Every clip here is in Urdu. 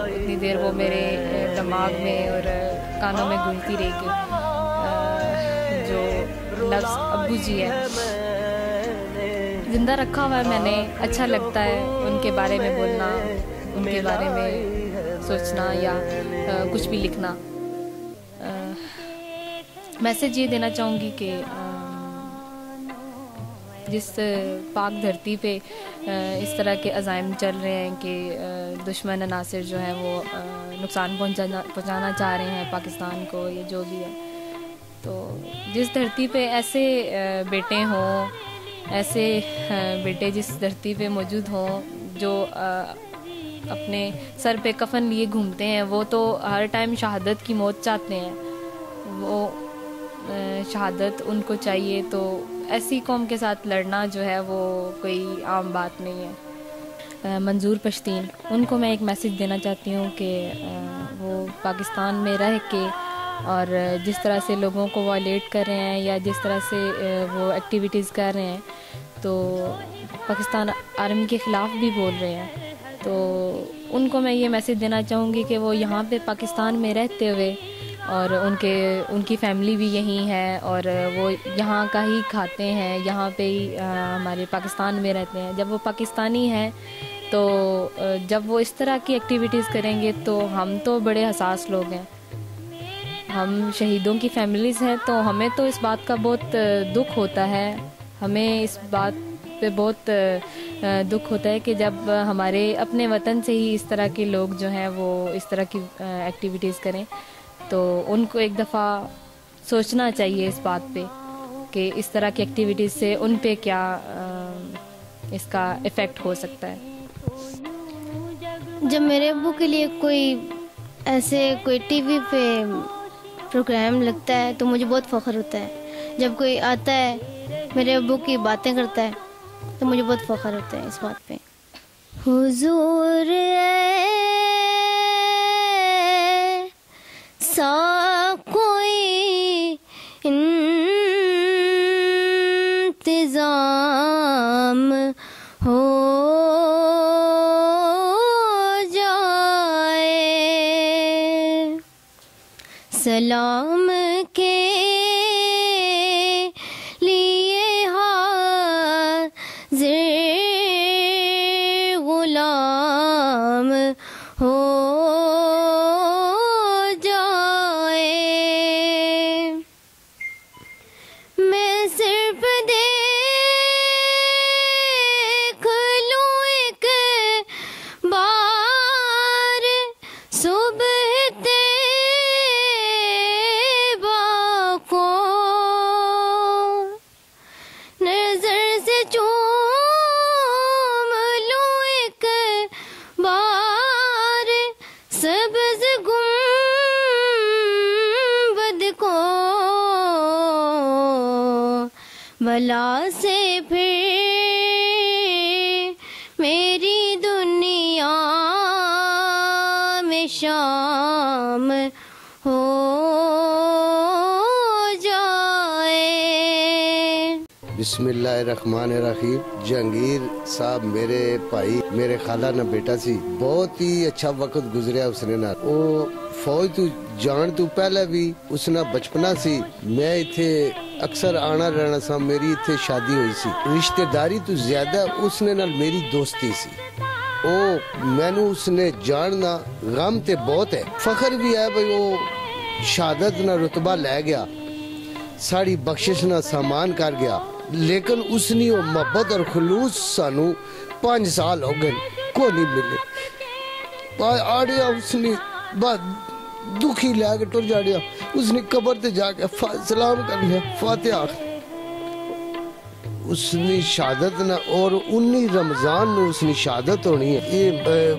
اتنی دیر وہ میرے دماغ میں اور کانوں میں گونجتی رہی کہ جو لفظ ابو جی ہے زندہ رکھا ہوا ہے میں نے. اچھا لگتا ہے ان کے بارے میں بولنا, ان کے بارے میں سوچنا یا کچھ بھی لکھنا. میسج یہ دینا چاہوں گی کہ جس پاک دھرتی پہ اس طرح کے عزائم چل رہے ہیں کہ دشمن عناصر جو ہیں وہ نقصان پہنچانا چاہ رہے ہیں پاکستان کو یا جو بھی ہے, تو جس دھرتی پہ ایسے بیٹے ہوں, ایسے بیٹے جس دھرتی پہ موجود ہوں جو اپنے سر پہ کفن لیے گھومتے ہیں, وہ تو ہر ٹائم شہادت کی موت چاہتے ہیں. وہ شہادت ان کو چاہیے, تو ایسی قوم کے ساتھ لڑنا جو ہے وہ کوئی عام بات نہیں ہے. منظور پشتین, ان کو میں ایک میسج دینا چاہتی ہوں کہ وہ پاکستان میں رہ کے اور جس طرح سے لوگوں کو وائلیٹ کر رہے ہیں یا جس طرح سے وہ ایکٹیویٹیز کر رہے ہیں, تو پاکستان آرمی کے خلاف بھی بول رہے ہیں, تو ان کو میں یہ میسج دینا چاہوں گی کہ وہ یہاں پہ پاکستان میں رہتے ہوئے, اور ان کی فیملی بھی یہیں ہے اور وہ یہاں کا ہی کھاتے ہیں, یہاں پہ ہی ہمارے پاکستان میں رہتے ہیں. جب وہ پاکستانی ہیں تو جب وہ اس طرح کی ایکٹیویٹیز کریں گے تو ہم تو بڑے حساس لوگ ہیں, ہم شہیدوں کی فیملیز ہیں, تو ہمیں تو اس بات کا بہت دکھ ہوتا ہے. ہمیں اس بات پہ بہت دکھ ہوتا ہے کہ جب ہمارے اپنے وطن سے ہی اس طرح کے لوگ جو ہیں وہ اس طرح کی ایکٹیویٹیز کریں, تو ان کو ایک دفعہ سوچنا چاہیے اس بات پہ کہ اس طرح کی ایکٹیویٹیز سے ان پہ کیا اس کا ایفیکٹ ہو سکتا ہے. جب میرے ابو کے لیے کوئی ٹی وی پہ پروگرام لگتا ہے تو مجھے بہت فخر ہوتا ہے. جب کوئی آتا ہے میرے ابو کی باتیں کرتا ہے تو مجھے بہت فخر ہوتا ہے اس بات پہ. حضور سا کوئی انتظام ہو جائے, سلام کے لیے حاضر غلام ہو جائے. میں صرف دیکھ لوں ایک بار صبح طیبہ کو, نظر سے چوم لوں ایک بار سبز گنبد کو, بلا سے پھر میری دنیا میں شام ہو جائے. بسم اللہ الرحمن الرحیم. جہانگیر صاحب میرے بھائی, میرے خالہ نا بیٹا سی, بہت ہی اچھا وقت گزریا اس نے. وہ فوج تو جان تو پہلے بھی اس نے بچپنا سی, میں ایتھے اکثر آنا رہنا سا, میری ایتھے شادی ہوئی سی. رشتہ داری تو زیادہ اس نے نال میری دوستی سی. او مینو اس نے جاننا غم تے بہت ہے, فخر بھی ہے بھئی وہ شہادت نہ رتبہ لے گیا, ساری بخشش نہ سامان کر گیا, لیکن اس نے وہ محبت اور خلوص سانو 5 سال ہو گئے کو نہیں ملے. آڑیا اس نے بات دکھی لے کے ٹر جاڑیا, اس نے قبر تے جا کے سلام کر لیا, فاتحہ. اس نے شہادت نہ, اور 19 رمضان نو اس نے شہادت ہونی ہے, یہ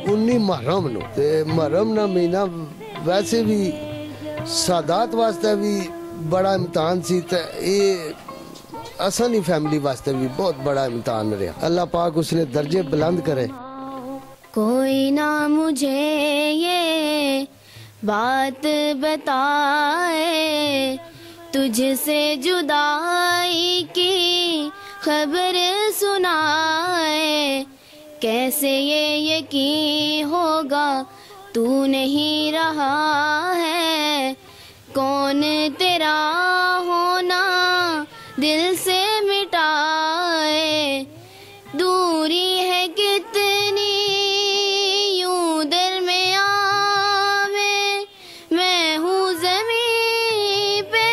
19 محرم نو. محرم نہ مہینہ ویسے بھی سادات واسطے بھی بڑا امتحان سی, تے یہ اسانی فیملی واسطے بھی بہت بڑا امتحان رہا. اللہ پاک اس نے درجے بلند کرے. کوئی نہ مجھے یہ بات بتائے, تجھ سے جدائی کی خبر سنائے, کیسے یہ یقین ہوگا تو نہیں رہا ہے، کون تیرا ہونا دل سے مٹائے، دوری ہے کتنی یوں درمیان میں ہوں زمین پہ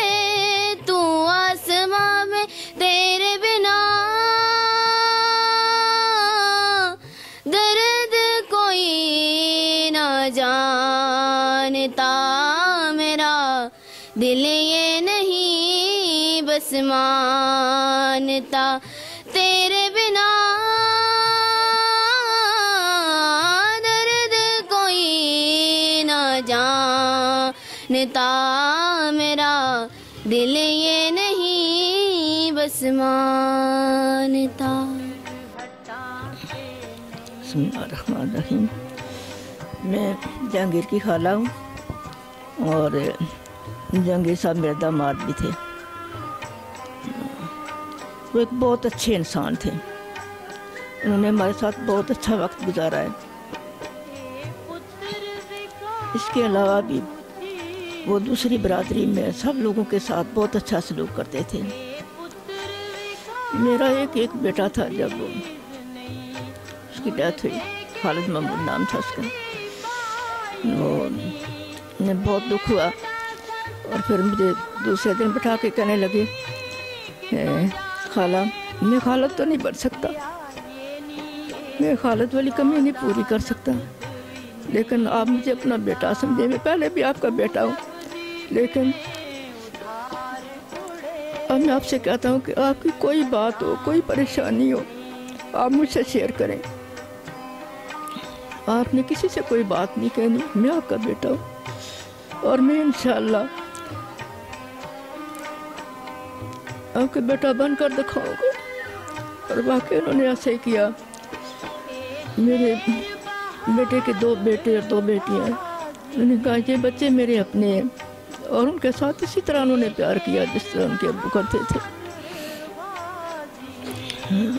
تو آسمان میں، تیرے بنا درد کوئی نہ جانتا میرا، دل یہ نہیں بس مانتا، تیرے بنا درد کوئی نہ جانتا میرا، دل یہ نہیں بس مانتا۔ بسم اللہ الرحمن الرحیم۔ میں جہانگیر کی خالہ ہوں اور جہانگیر صاحب میرے داماد بھی تھے۔ وہ ایک بہت اچھے انسان تھے، انہوں نے ہمارے ساتھ بہت اچھا وقت گزارا ہے۔ اس کے علاوہ بھی وہ دوسری برادری میں سب لوگوں کے ساتھ بہت اچھا سلوک کرتے تھے۔ میرا ایک بیٹا تھا، جب اس کی ڈیتھ ہوئی، خالد محمود نام تھا اس کا، انہیں بہت دکھ ہوا، اور پھر مجھے دوسرے دن بٹھا کے کہنے لگے، خالہ میں خالد تو نہیں بن سکتا، میں خالد والی کمی نہیں پوری کر سکتا، لیکن آپ مجھے اپنا بیٹا سمجھے، میں پہلے بھی آپ کا بیٹا ہوں، لیکن اب میں آپ سے کہتا ہوں کہ آپ کی کوئی بات ہو، کوئی پریشانی ہو، آپ مجھ سے شیئر کریں، آپ نے کسی سے کوئی بات نہیں کہنی، میں آپ کا بیٹا ہوں، اور میں انشاءاللہ آپ کا بیٹا بن کر دکھاؤں گا۔ اور واقعی انہوں نے ایسے ہی کیا۔ میرے بیٹے کے 2 بیٹے اور 2 بیٹیاں ہیں، انہوں نے کہا یہ بچے میرے اپنے ہیں، اور ان کے ساتھ اسی طرح انہوں نے پیار کیا جس طرح ان کے ابو کرتے تھے۔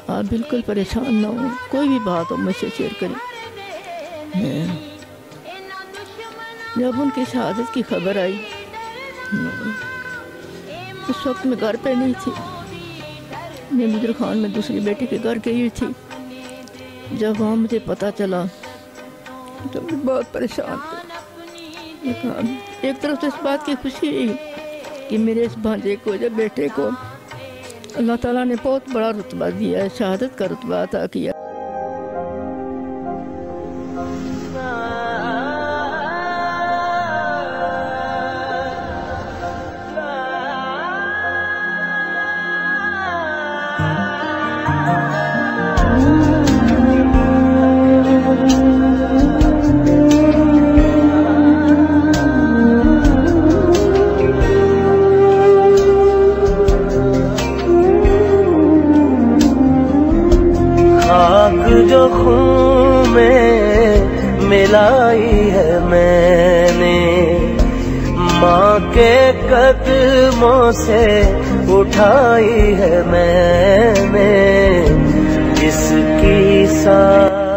آپ بالکل پریشان نہ ہوں، کوئی بھی بات ہو مجھ سے شیئر کریں۔ جب ان کی شہادت کی خبر آئی، اس وقت میں گھر پہ نہیں تھی، میں مجر خان میں دوسری بیٹی کے گھر گئی تھی۔ جب وہاں مجھے پتہ چلا تو میں بہت پریشان تھی۔ ایک طرف سے اس بات کی خوشی ہوئی کہ میرے اس بھانجے کو، جب بیٹے کو اللہ تعالیٰ نے بہت بڑا رتبہ دیا ہے، شہادت کا رتبہ عطا کیا۔ جو خون میں ملائی ہے میں نے، ماں کے قدموں سے اٹھائی ہے میں نے، جس کی ساتھ